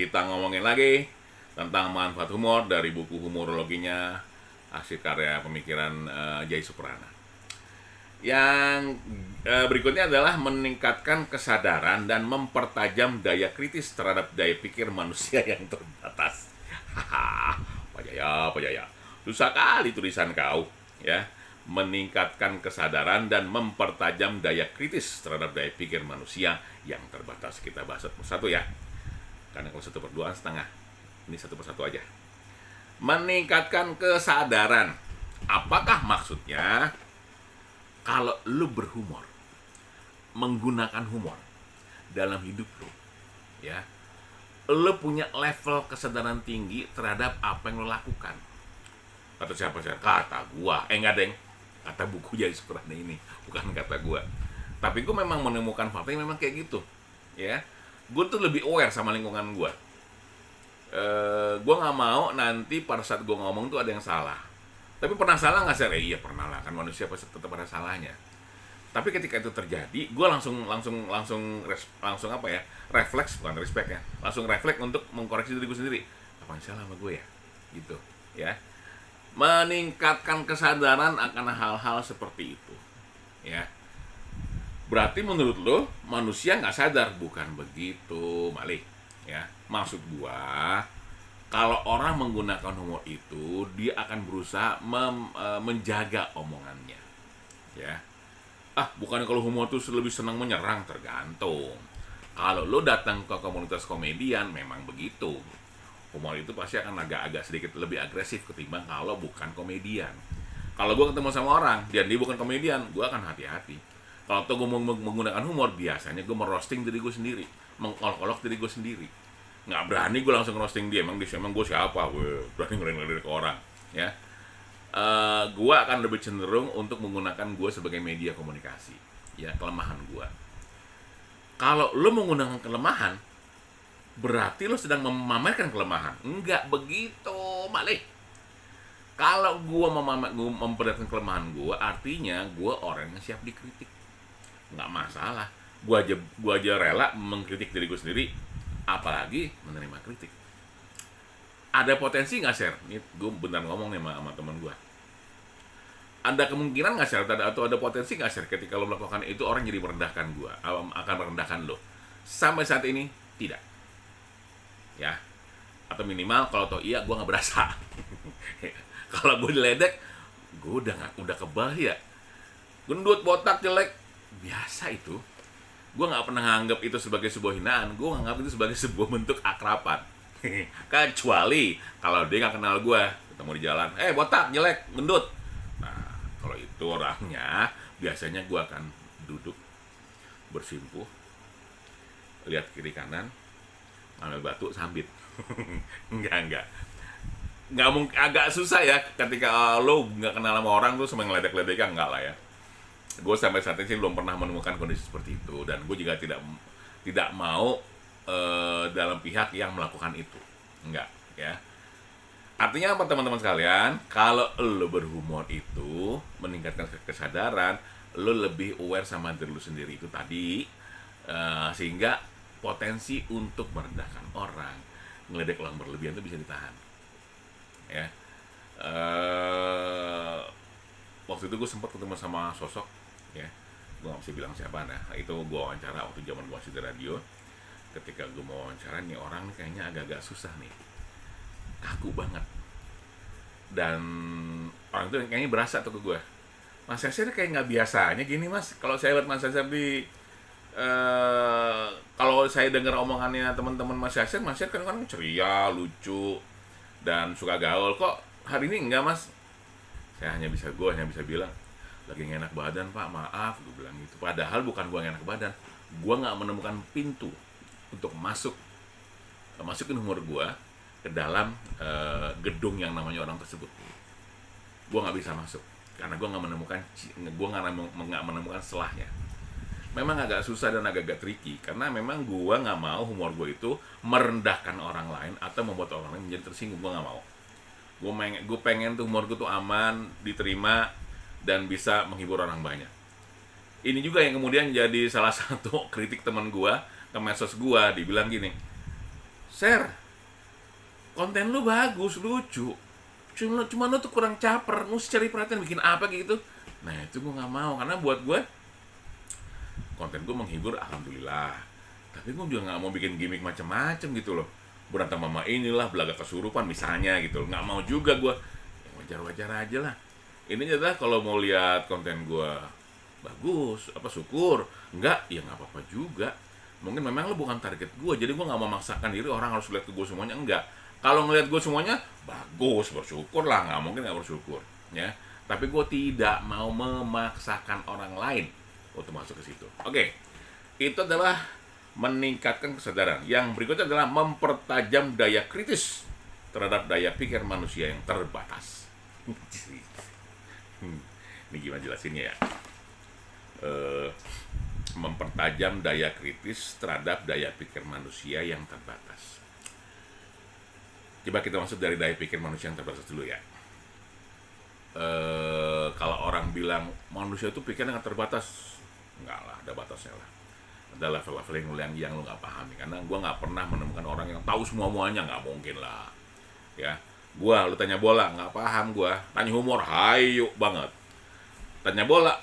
kita ngomongin lagi tentang manfaat humor dari buku Humorologinya, hasil karya pemikiran Jay Suprana. Yang berikutnya adalah meningkatkan kesadaran dan mempertajam daya kritis terhadap daya pikir manusia yang terbatas. Haha, Pak Jaya, susah kali tulisan kau, ya. Meningkatkan kesadaran dan mempertajam daya kritis terhadap daya pikir manusia yang terbatas. Kita bahas satu persatu ya, karena kalau satu per dua setengah, ini satu persatu aja. Meningkatkan kesadaran, apakah maksudnya? Kalau lu berhumor, menggunakan humor dalam hidup lu, ya, lu punya level kesadaran tinggi terhadap apa yang lu lakukan. Kata siapa? Kata gua. Enggak, Deng. Kata buku Jay Suprana ini, bukan kata gua. Tapi gua memang menemukan fakta yang memang kayak gitu, ya. Gua tuh lebih aware sama lingkungan gua. Gua nggak mau nanti pada saat gua ngomong tuh ada yang salah. Tapi pernah salah nggak sih? Iya pernah lah, kan manusia pasti tetap ada salahnya. Tapi ketika itu terjadi, gue langsung apa ya? Refleks, bukan respect ya. Langsung refleks untuk mengkoreksi diri gue sendiri. Apa yang salah sama gue ya? Gitu, ya. Meningkatkan kesadaran akan hal-hal seperti itu, ya. Berarti menurut lo manusia nggak sadar? Bukan begitu, Malik. Ya, maksud gua, kalau orang menggunakan humor itu, dia akan berusaha menjaga omongannya, ya. Bukan kalau humor itu lebih senang menyerang, tergantung. Kalau lo datang ke komunitas komedian, memang begitu. Humor itu pasti akan agak-agak sedikit lebih agresif ketimbang kalau bukan komedian. Kalau gue ketemu sama orang, dan dia bukan komedian, gue akan hati-hati. Kalau tuh gue menggunakan humor, biasanya gue merosting diri gue sendiri, mengolok-olok diri gue sendiri. Nggak berani gue langsung roasting dia, emang gue siapa, gue berani ngeledek ke orang, ya. Gue akan lebih cenderung untuk menggunakan gue sebagai media komunikasi, ya, kelemahan gue. Kalau lo menggunakan kelemahan, berarti lo sedang memamerkan kelemahan. Enggak begitu, Malik. Kalau gue memperlihatkan kelemahan gue, artinya gue orang yang siap dikritik, nggak masalah. Gue aja rela mengkritik diri gue sendiri, apalagi menerima kritik. Ada potensi nggak, share? Ini gue benar ngomong nih sama teman gue. Ada kemungkinan nggak, share? Atau ada potensi nggak, share? Ketika lo melakukan itu, orang jadi merendahkan gue, akan merendahkan lo. Sampai saat ini tidak, ya. Atau minimal kalau tau iya, gue nggak berasa. Kalau gue diledek, gue udah kebal ya. Gendut, botak, jelek, biasa itu. Gue nggak pernah nganggap itu sebagai sebuah hinaan. Gue nganggap itu sebagai sebuah bentuk akraban. Kecuali kalau dia nggak kenal gue, ketemu di jalan, botak, jelek, gendut. Nah, kalau itu orangnya, biasanya gue akan duduk, bersimpuh, lihat kiri kanan, ambil batu, sambit. Enggak mungkin, agak susah ya ketika lo nggak kenal sama orang tuh sama ngeledek-ledekan, enggak lah ya. Gue sampai saat ini sih belum pernah menemukan kondisi seperti itu, dan gue juga tidak mau dalam pihak yang melakukan itu, enggak, ya. Artinya apa, teman-teman sekalian? Kalau lo berhumor itu meningkatkan kesadaran, lo lebih aware sama diri lo sendiri itu tadi, sehingga potensi untuk merendahkan orang, ngeledek orang berlebihan itu bisa ditahan, ya. Waktu itu gue sempat ketemu sama sosok, ya, gue gak bisa bilang siapa. Nah, itu gue wawancara waktu zaman gue masih di radio. Ketika gue mau wawancara, nih orang nih kayaknya agak-agak susah nih, kaku banget. Dan orang itu kayaknya berasa tuh ke gue, Mas Yasir kayak gak biasanya gini, Mas. Kalau saya lihat Mas Yasir di kalau saya dengar omongannya teman-teman Mas Yasir kan ceria, lucu, dan suka gaul. Kok hari ini enggak, Mas? Gue hanya bisa bilang, lagi gak enak badan, Pak, maaf, gue bilang gitu. Padahal bukan gue gak enak badan, gue gak menemukan pintu untuk masukin humor gue ke dalam gedung yang namanya orang tersebut. Gue gak bisa masuk karena gue gak menemukan celahnya. Memang agak susah dan agak tricky, karena memang gue gak mau humor gue itu merendahkan orang lain atau membuat orang lain menjadi tersinggung. Gue gak mau. Gue pengen tuh humor gue tuh aman, diterima, dan bisa menghibur orang banyak. Ini juga yang kemudian jadi salah satu kritik teman gue ke medsos gue. Dibilang gini, share, konten lu bagus, lucu, cuma lu tuh kurang caper, mesti cari perhatian, bikin apa kayak gitu. Nah itu gue nggak mau, karena buat gue konten gue menghibur, alhamdulillah, tapi gue juga nggak mau bikin gimmick macam-macam gitu loh, berantem mama inilah, belaga kesurupan misalnya gitu loh. Nggak mau juga gue, ya wajar-wajar aja lah. Ini adalah kalau mau lihat konten gue bagus, apa syukur, enggak, ya nggak apa-apa juga. Mungkin memang lo bukan target gue, jadi gue nggak mau memaksakan diri orang harus lihat ke gue semuanya, enggak. Kalau ngelihat gue semuanya bagus, bersyukur lah, nggak mungkin nggak bersyukur, ya. Tapi gue tidak mau memaksakan orang lain untuk masuk ke situ. Oke, itu adalah meningkatkan kesadaran. Yang berikutnya adalah mempertajam daya kritis terhadap daya pikir manusia yang terbatas. Ini gimana jelasinnya ya? Mempertajam daya kritis terhadap daya pikir manusia yang terbatas. Coba kita masuk dari daya pikir manusia yang terbatas dulu ya. Kalau orang bilang manusia itu pikirnya nggak terbatas, enggak lah, ada batasnya lah. Ada level-level yang lu nggak pahami. Karena gue nggak pernah menemukan orang yang tahu semua-muanya, nggak mungkin lah. Ya, lu tanya bola nggak paham gue. Tanya humor, hayu banget. Tanya bola,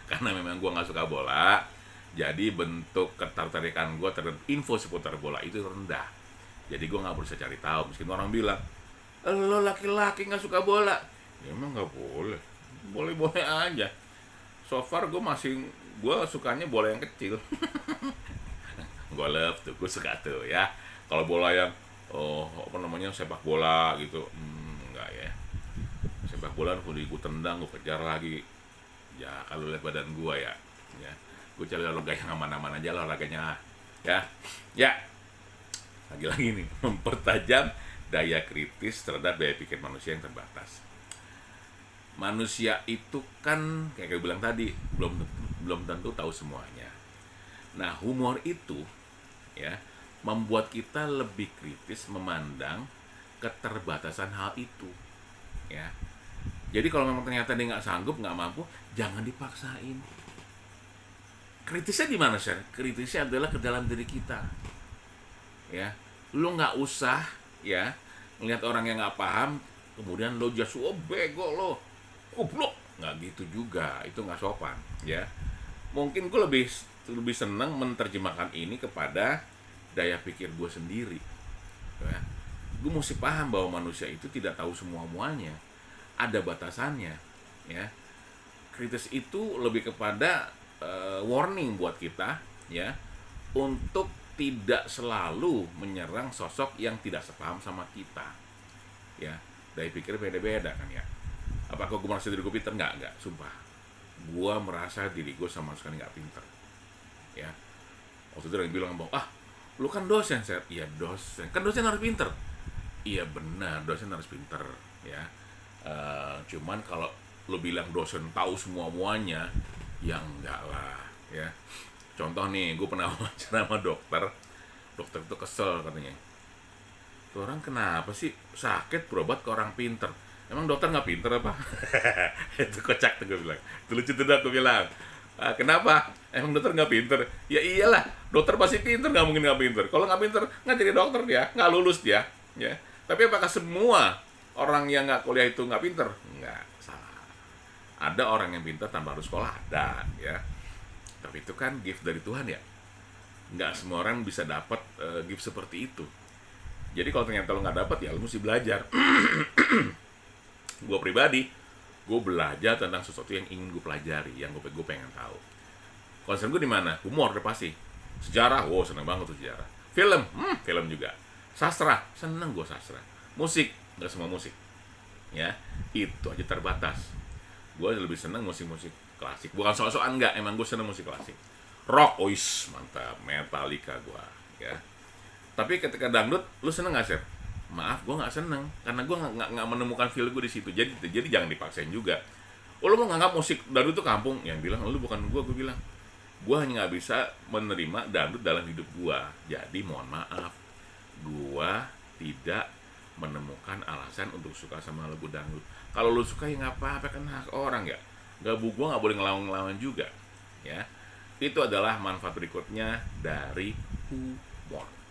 karena memang gue nggak suka bola, jadi bentuk ketertarikan gue terhadap info seputar bola itu rendah. Jadi gue nggak berusaha cari tahu. Meskipun orang bilang, lo laki-laki nggak suka bola, ya emang nggak boleh, boleh-boleh aja. So far gue sukanya bola yang kecil. Gue love tuh, gue suka tuh ya. Kalau bola yang sepak bola gitu, enggak ya. Sepak bola gue tendang, gue kejar lagi. Ya kalau lihat badan gue ya, gue cari olahraga yang aman-aman aja lah olahraganya, ya. Lagi-lagi nih, mempertajam daya kritis terhadap daya pikir manusia yang terbatas. Manusia itu kan kayak gue bilang tadi, belum tentu tahu semuanya. Nah, humor itu ya membuat kita lebih kritis memandang keterbatasan hal itu. Ya. Jadi kalau memang ternyata dia nggak sanggup, nggak mampu, jangan dipaksain. Kritisnya di mana, Sir? Kritisnya adalah ke dalam diri kita. Ya, lu nggak usah ya ngelihat orang yang nggak paham, kemudian lo just bego lo, goblok, nggak gitu juga, itu nggak sopan, ya. Mungkin gue lebih senang menerjemahkan ini kepada daya pikir gue sendiri. Ya. Gue mesti paham bahwa manusia itu tidak tahu semua-muanya, ada batasannya, ya. Kritis itu lebih kepada warning buat kita, ya, untuk tidak selalu menyerang sosok yang tidak sepaham sama kita, ya. Daya pikir beda-beda kan ya. Apakah gue merasa diri gue pinter? Enggak, sumpah. Gue merasa diri gue sama sekali nggak pinter, ya. Waktu itu ada yang bilang, lu kan dosen, Seth. Iya dosen, kan dosen harus pinter. Iya benar, dosen harus pinter, ya. Cuman kalau lu bilang dosen tahu semua-muanya, ya enggak lah, ya. Contoh nih, gue pernah wawancara sama dokter itu kesel katanya. Tuh orang kenapa sih sakit berobat ke orang pinter? Emang dokter nggak pinter apa? Itu kocak tuh gue bilang. Itu lucu tuh gue bilang. Kenapa? Emang dokter nggak pinter? Ya iyalah, dokter pasti pinter, nggak mungkin nggak pinter. Kalau nggak pinter, nggak jadi dokter dia, nggak lulus dia. Ya. Tapi apakah semua orang yang nggak kuliah itu nggak pinter? Nggak, salah. Ada orang yang pinter tanpa harus sekolah, ada, ya. Tapi itu kan gift dari Tuhan ya. Nggak semua orang bisa dapat gift seperti itu. Jadi kalau ternyata lo nggak dapat, ya lo mesti belajar. Gue pribadi, gue belajar tentang sesuatu yang ingin gue pelajari, yang gue pengen tahu. Concern gue di mana? Humor udah pasti. Sejarah, seneng banget tuh sejarah. Film juga. Sastra, seneng gue sastra. Musik, nggak semua musik. Ya, itu aja terbatas. Gue lebih seneng musik-musik klasik. Bukan soal-soal enggak, emang gue seneng musik klasik. Rock, mantap, Metallica gue, ya. Tapi ketika dangdut, lu seneng nggak, Sir? Maaf, gue nggak seneng, karena gue nggak menemukan feel gue di situ. Jadi jangan dipaksain juga. Lu mau nganggap musik dangdut itu kampung? Yang bilang lu bukan gue bilang. Gue hanya nggak bisa menerima dangdut dalam hidup gue. Jadi mohon maaf, gue tidak menemukan alasan untuk suka sama lagu dangdut. Kalau lu suka ya nggak apa-apa, kan hak orang ya. Gue nggak boleh ngelawan juga, ya. Itu adalah manfaat berikutnya dari humor. more.